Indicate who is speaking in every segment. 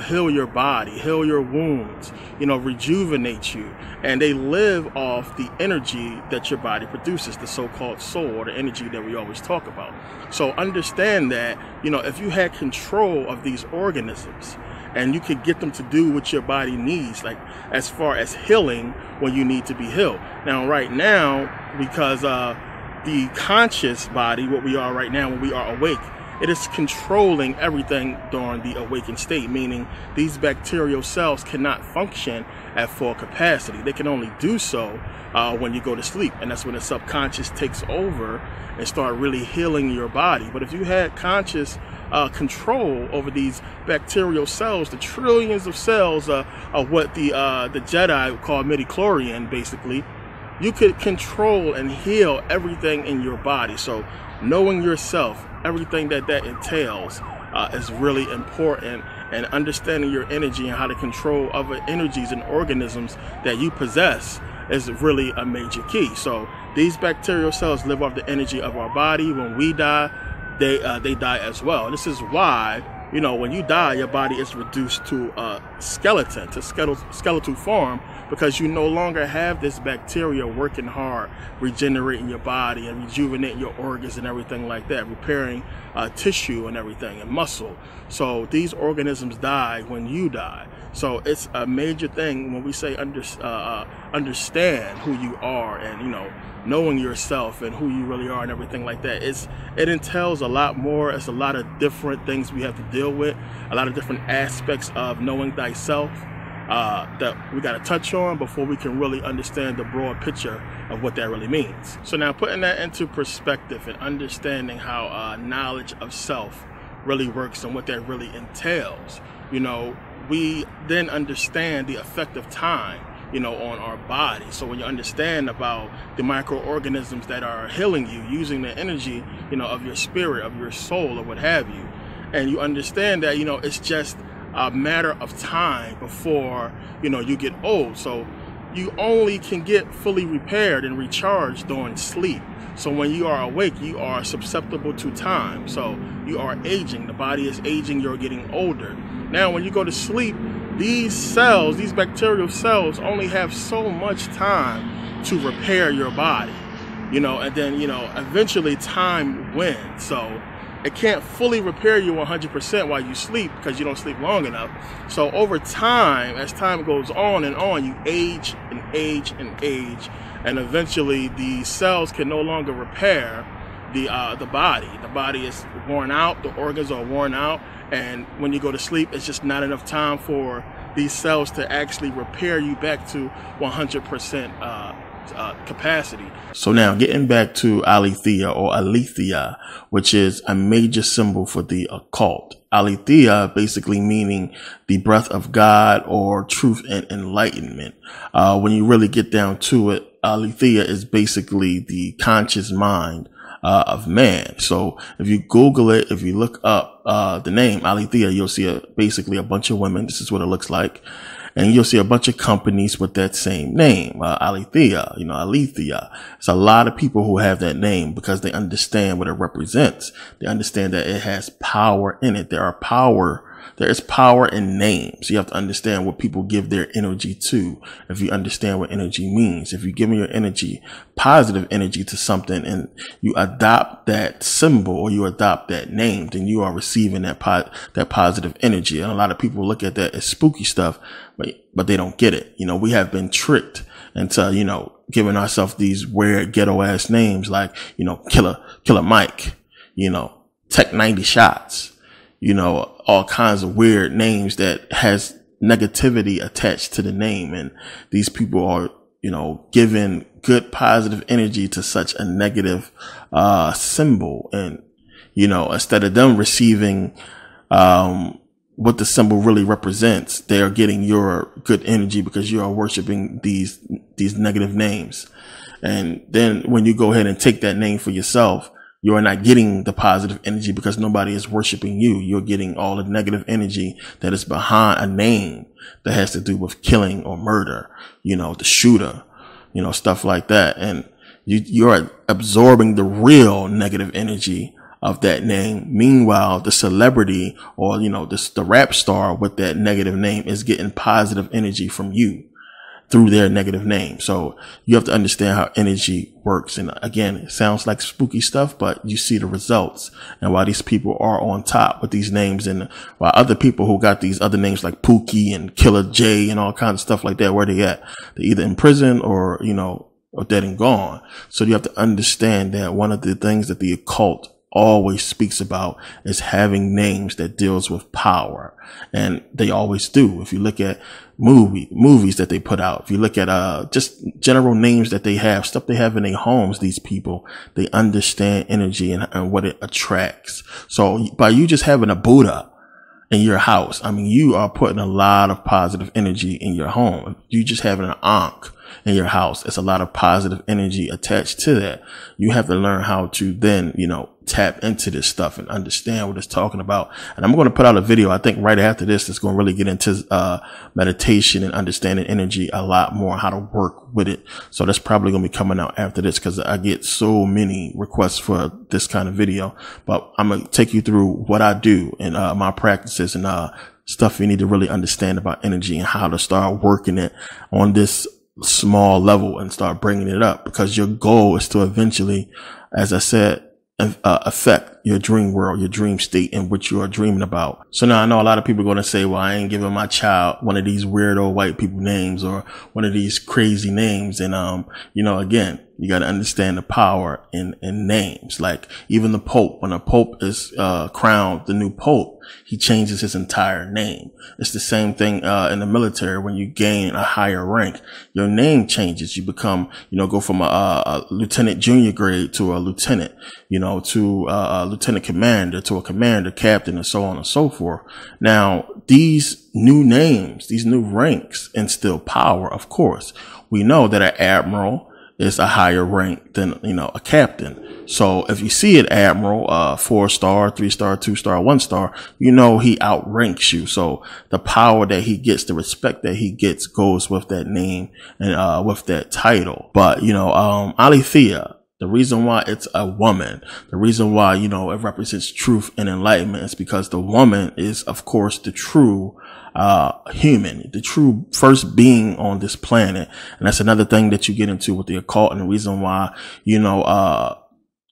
Speaker 1: heal your body, heal your wounds, rejuvenate you. And they live off the energy that your body produces, the so-called soul, or the energy that we always talk about. So understand that, if you had control of these organisms and you could get them to do what your body needs, like as far as healing when you need to be healed. Now, right now, because the conscious body, what we are right now when we are awake, it is controlling everything during the awakened state, meaning these bacterial cells cannot function at full capacity. They can only do so when you go to sleep, and that's when the subconscious takes over and start really healing your body. But if you had conscious control over these bacterial cells, the trillions of cells of what the Jedi call midichlorian, basically, you could control and heal everything in your body. So knowing yourself, everything that entails, is really important, and understanding your energy and how to control other energies and organisms that you possess is really a major key. So these bacterial cells live off the energy of our body. When we die, they die as well. And this is why, when you die, your body is reduced to a skeleton, to skeletal form, because you no longer have this bacteria working hard, regenerating your body and rejuvenating your organs and everything like that, repairing tissue and everything and muscle. So these organisms die when you die. So it's a major thing when we say understand who you are, and knowing yourself and who you really are and everything like that. It entails a lot more. It's a lot of different things we have to deal with, a lot of different aspects of knowing thyself that we got to touch on before we can really understand the broad picture of what that really means. So now, putting that into perspective and understanding how knowledge of self really works and what that really entails, we then understand the effect of time, on our body. So when you understand about the microorganisms that are healing you using the energy, of your spirit, of your soul, or what have you, and you understand that, it's just a matter of time before, you get old. So you only can get fully repaired and recharged during sleep. So when you are awake, you are susceptible to time. So you are aging. The body is aging. You're getting older. Now, when you go to sleep, these cells, these bacterial cells, only have so much time to repair your body, and then, eventually time wins. So it can't fully repair you 100% while you sleep, because you don't sleep long enough. So over time, as time goes on, you age and age and age, and eventually the cells can no longer repair the body. The body is worn out, the organs are worn out, and when you go to sleep, it's just not enough time for these cells to actually repair you back to 100% capacity. So now, getting back to Aletheia, or Aletheia, which is a major symbol for the occult. Aletheia basically meaning the breath of God, or truth and enlightenment. When you really get down to it, Aletheia is basically the conscious mind of man. So if you Google it, if you look up the name Aletheia, you'll see basically a bunch of women. This is what it looks like. And you'll see a bunch of companies with that same name, Aletheia, Aletheia. It's a lot of people who have that name because they understand what it represents. They understand that it has power in it. There is power in names. You have to understand what people give their energy to. If you understand what energy means, if you give your energy, positive energy to something, and you adopt that symbol or you adopt that name, then you are receiving that positive energy. And a lot of people look at that as spooky stuff, but they don't get it. We have been tricked into, giving ourselves these weird ghetto ass names like, Killer Mike, Tech 90 Shots, all kinds of weird names that has negativity attached to the name. And these people are, giving good positive energy to such a negative, symbol. And, instead of them receiving, what the symbol really represents, they are getting your good energy because you are worshiping these negative names. And then when you go ahead and take that name for yourself, you are not getting the positive energy because nobody is worshiping you. You're getting all the negative energy that is behind a name that has to do with killing or murder, the shooter, stuff like that. And you're absorbing the real negative energy of that name. Meanwhile, the celebrity or, the rap star with that negative name is getting positive energy from you through their negative name. So you have to understand how energy works. And again, it sounds like spooky stuff, but you see the results and why these people are on top with these names, and while other people who got these other names like Pookie and Killer J and all kinds of stuff like that, where they at? They're either in prison or, or dead and gone. So you have to understand that one of the things that the occult always speaks about is having names that deals with power. And they always do. If you look at movies that they put out, if you look at just general names that they have, stuff they have in their homes, these people, they understand energy and what it attracts. So by you just having a Buddha in your house, I mean, you are putting a lot of positive energy in your home. You just having an Ankh in your house, it's a lot of positive energy attached to that. You have to learn how to then, tap into this stuff and understand what it's talking about. And I'm going to put out a video, I think right after this, that's going to really get into meditation and understanding energy a lot more, how to work with it. So that's probably going to be coming out after this, because I get so many requests for this kind of video. But I'm going to take you through what I do and my practices and stuff you need to really understand about energy and how to start working it on this small level and start bringing it up, because your goal is to eventually, as I said, affect your dream world, your dream state in which you are dreaming about. So now I know a lot of people are going to say, well, I ain't giving my child one of these weirdo white people names or one of these crazy names. And, again, you got to understand the power in names. Like even the Pope, when a Pope is crowned, the new Pope, he changes his entire name. It's the same thing in the military. When you gain a higher rank, your name changes. You become, go from a lieutenant junior grade to a lieutenant, to a lieutenant commander, to a commander, captain, and so on and so forth. Now, these new names, these new ranks instill power, of course. We know that an admiral is a higher rank than, a captain. So if you see an admiral, 4-star, 3-star, 2-star, 1-star, he outranks you. So the power that he gets, the respect that he gets goes with that name and, with that title. But, Alethea, the reason why it's a woman, the reason why, it represents truth and enlightenment is because the woman is, of course, the true human, the true first being on this planet. And that's another thing that you get into with the occult, and the reason why,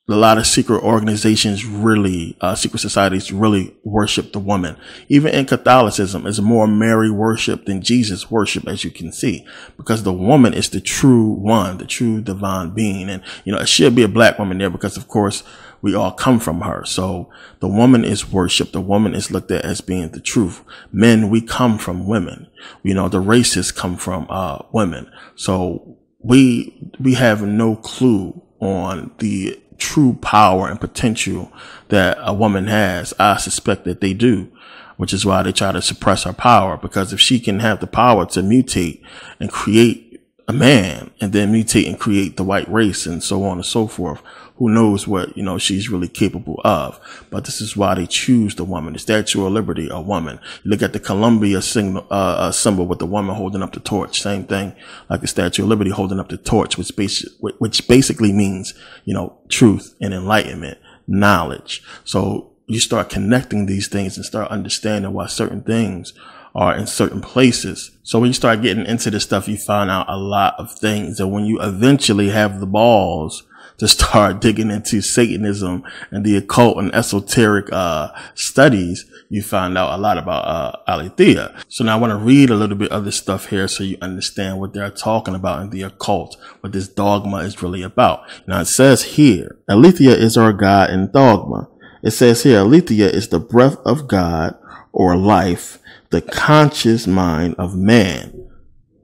Speaker 1: a lot of secret organizations really, secret societies really worship the woman. Even in Catholicism, it's more Mary worship than Jesus worship, as you can see, because the woman is the true one, the true divine being. And, it should be a black woman there because, of course, we all come from her. So the woman is worshipped. The woman is looked at as being the truth. Men, we come from women. The races come from, women. So we have no clue on the true power and potential that a woman has. I suspect that they do, which is why they try to suppress her power, because if she can have the power to mutate and create a man and then mutate and create the white race and so on and so forth, who knows what, she's really capable of. But this is why they choose the woman. The Statue of Liberty, a woman. You look at the Columbia symbol with the woman holding up the torch. Same thing like the Statue of Liberty holding up the torch, which basically means, truth and enlightenment, knowledge. So you start connecting these things and start understanding why certain things are in certain places. So when you start getting into this stuff, you find out a lot of things. And when you eventually have the balls to start digging into Satanism and the occult and esoteric studies, you find out a lot about Alethea. So now I want to read a little bit of this stuff here so you understand what they're talking about in the occult, what this dogma is really about. Now it says here, Alethea is our God in dogma. It says here, Alethea is the breath of God or life, the conscious mind of man.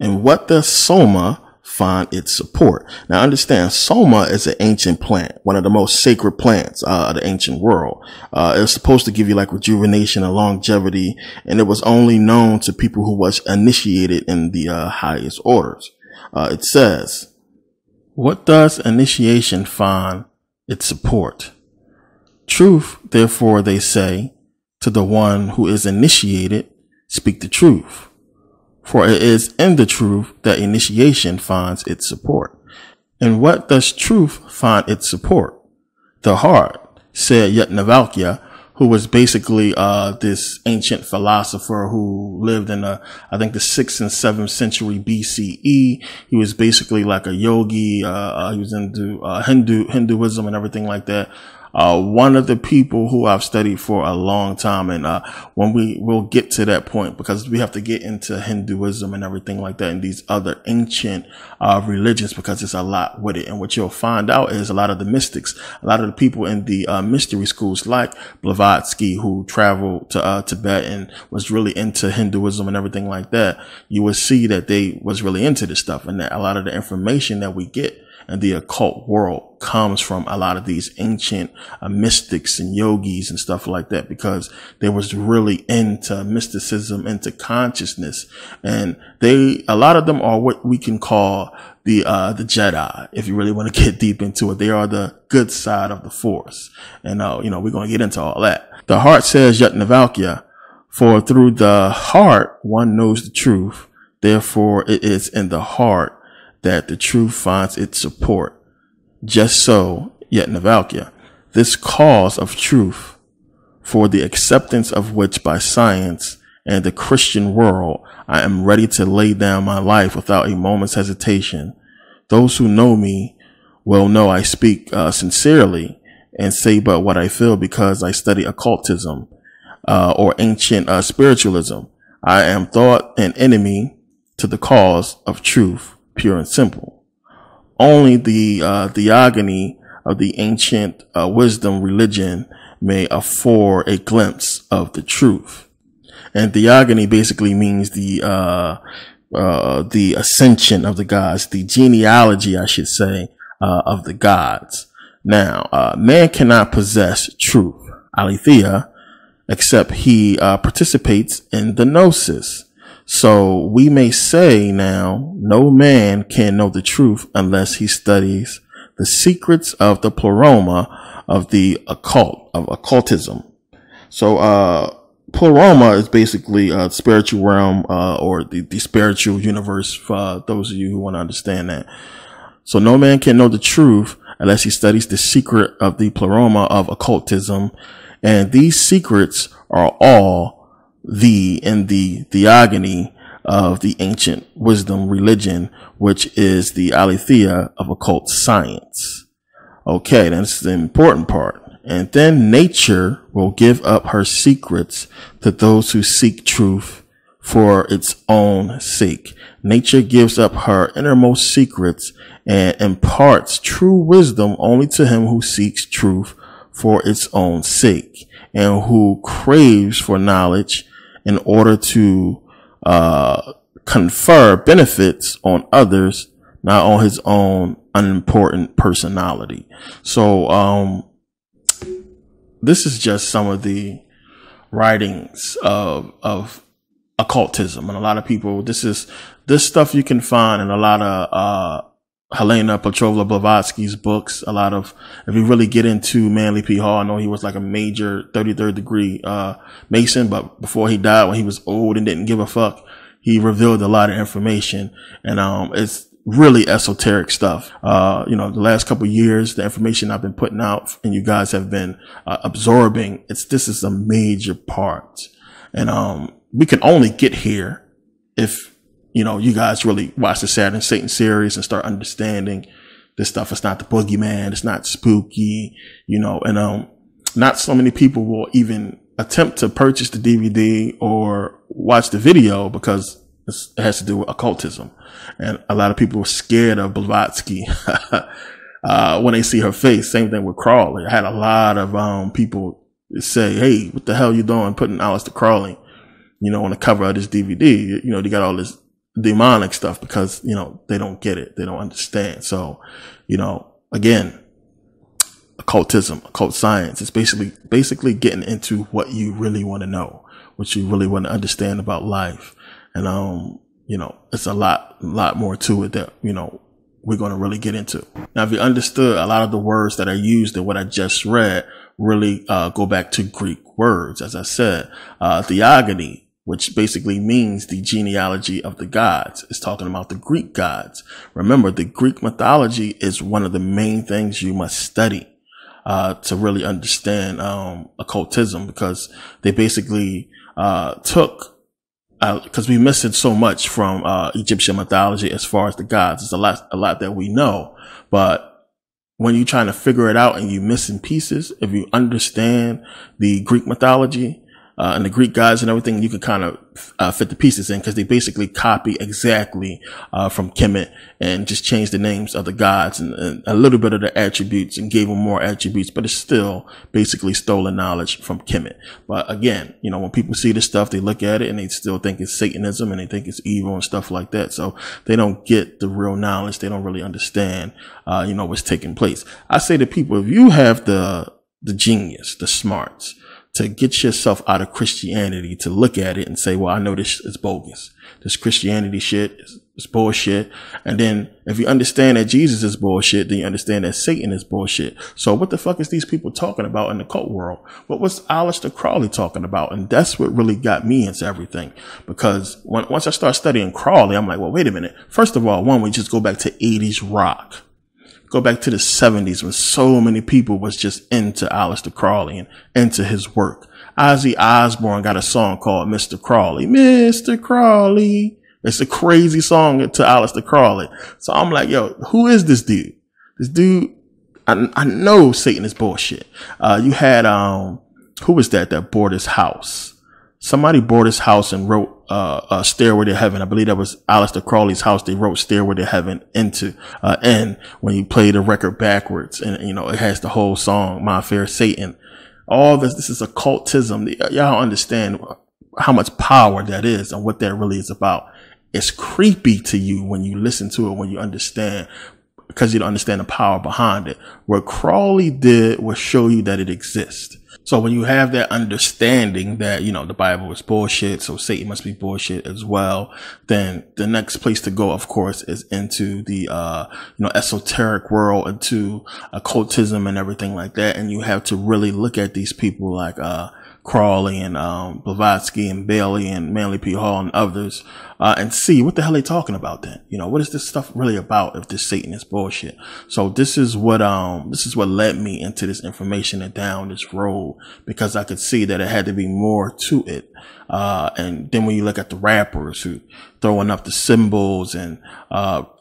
Speaker 1: And what does Soma find its support? Now understand, Soma is an ancient plant, one of the most sacred plants of the ancient world. It was supposed to give you like rejuvenation and longevity, and it was only known to people who was initiated in the highest orders. It says, what does initiation find its support? Truth, therefore, they say, to the one who is initiated, speak the truth. For it is in the truth that initiation finds its support. And what does truth find its support? The heart. said Yajnavalkya, who was basically this ancient philosopher who lived in I think the 6th and 7th century BCE. He was basically like a yogi. He was into Hinduism and everything like that. One of the people who I've studied for a long time. And when we'll get to that point, because we have to get into Hinduism and everything like that and these other ancient religions, because there's a lot with it. And what you'll find out is a lot of the mystics, a lot of the people in the mystery schools like Blavatsky, who traveled to Tibet and was really into Hinduism and everything like that, you will see that they was really into this stuff, and that a lot of the information that we get in the occult world comes from a lot of these ancient mystics and yogis and stuff like that, because they was really into mysticism, into consciousness. And a lot of them are what we can call the Jedi. If you really want to get deep into it, they are the good side of the force. And, we're going to get into all that. The heart, says Yajnavalkya, for through the heart, one knows the truth. Therefore, it is in the heart that the truth finds its support. Just so, Yajnavalkya, this cause of truth, for the acceptance of which by science and the Christian world, I am ready to lay down my life without a moment's hesitation. Those who know me will know I speak sincerely and say but what I feel, because I study occultism or ancient spiritualism. I am thought an enemy to the cause of truth, pure and simple. Only the theogony of the ancient wisdom religion may afford a glimpse of the truth. And theogony basically means the ascension of the gods, the genealogy, I should say, of the gods. Now, man cannot possess truth, aletheia, except he participates in the gnosis. So we may say now, no man can know the truth unless he studies the secrets of the pleroma of the occult, of occultism. So, pleroma is basically a spiritual realm, or the spiritual universe, for those of you who want to understand that. So no man can know the truth unless he studies the secret of the pleroma of occultism. And these secrets are all in the theogony of the ancient wisdom religion, which is the aletheia of occult science. Okay, that's the important part. And then nature will give up her secrets to those who seek truth for its own sake. Nature gives up her innermost secrets and imparts true wisdom only to him who seeks truth for its own sake, and who craves for knowledge in order to confer benefits on others, not on his own unimportant personality. So this is just some of the writings of occultism, and a lot of people, this stuff you can find in a lot of Helena Petrovna Blavatsky's books. A lot of, if you really get into Manly P. Hall, I know he was like a major 33rd degree Mason, but before he died, when he was old and didn't give a fuck, he revealed a lot of information, and it's really esoteric stuff. The last couple of years, the information I've been putting out and you guys have been absorbing, this is a major part. And we can only get here if you guys really watch the Saturn Satan series and start understanding this stuff. It's not the boogeyman. It's not spooky, and not so many people will even attempt to purchase the DVD or watch the video because it has to do with occultism. And a lot of people are scared of Blavatsky when they see her face. Same thing with Crowley. I had a lot of people say, hey, what the hell you doing putting Aleister Crowley, on the cover of this DVD? They got all this demonic stuff because, they don't get it. They don't understand. So, again, occultism, occult science, it's basically getting into what you really want to know, what you really want to understand about life. And, it's a lot more to it that, we're going to really get into. Now, if you understood, a lot of the words that are used in what I just read really go back to Greek words. As I said, theogony, which basically means the genealogy of the gods, is talking about the Greek gods. Remember, the Greek mythology is one of the main things you must study. to really understand, occultism, because they basically, took, because we miss it so much from, Egyptian mythology as far as the gods. There's a lot that we know, but when you're trying to figure it out and you're missing pieces, if you understand the Greek mythology, and the Greek gods and everything, you can kind of fit the pieces in, because they basically copy exactly from Kemet and just change the names of the gods and a little bit of the attributes and gave them more attributes, but it's still basically stolen knowledge from Kemet. But again, you know, when people see this stuff, they look at it and they still think it's Satanism and they think it's evil and stuff like that. So they don't get the real knowledge. They don't really understand, you know, what's taking place. I say to people, if you have the genius, the smarts, to get yourself out of Christianity, to look at it and say, well, I know this is bogus. This Christianity shit is bullshit. And then if you understand that Jesus is bullshit, then you understand that Satan is bullshit. So what the fuck is these people talking about in the cult world? What was Aleister Crowley talking about? And that's what really got me into everything. Because once I start studying Crowley, I'm like, well, wait a minute. First of all, we just go back to 80s rock. Go back to the 70s when so many people was just into Aleister Crowley and into his work. Ozzy Osbourne got a song called Mr. Crowley. Mr. Crowley. It's a crazy song to Aleister Crowley. So I'm like, yo, who is this dude? This dude, I know Satan is bullshit. You had, who was that bought his house? Somebody bought his house and wrote, Stairway to Heaven. I believe that was Aleister Crowley's house. They wrote Stairway to Heaven into, N when you play the record backwards. And, you know, it has the whole song, My Fair Satan. All this is occultism. Y'all don't understand how much power that is and what that really is about. It's creepy to you when you listen to it, when you understand, because you don't understand the power behind it. What Crowley did was show you that it exists. So when you have that understanding that, you know, the Bible is bullshit, so Satan must be bullshit as well, then the next place to go, of course, is into the, you know, esoteric world, into occultism and everything like that. And you have to really look at these people like, Crowley and, Blavatsky and Bailey and Manly P. Hall and others, and see what the hell they talking about then. You know, what is this stuff really about if this Satan is bullshit? So this is what led me into this information and down this road, because I could see that it had to be more to it. And then when you look at the rappers who throwing up the symbols and,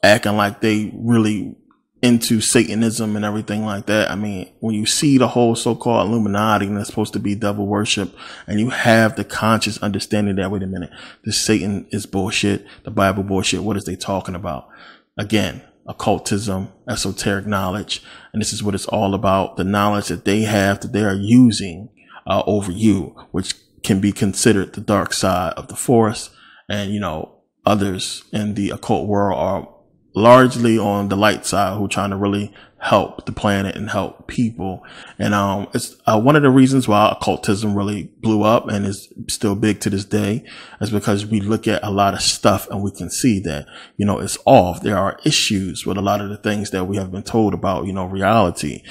Speaker 1: acting like they really into Satanism and everything like that. I mean, when you see the whole so-called Illuminati and it's supposed to be devil worship, and you have the conscious understanding that, wait a minute, this Satan is bullshit, the Bible bullshit, what is they talking about? Again, occultism, esoteric knowledge, and this is what it's all about, the knowledge that they have, that they are using over you, which can be considered the dark side of the force. And, you know, others in the occult world are largely on the light side, who are trying to really help the planet and help people. And it's one of the reasons why occultism really blew up and is still big to this day, is because we look at a lot of stuff and we can see that, you know, it's off. There are issues with a lot of the things that we have been told about, you know, reality.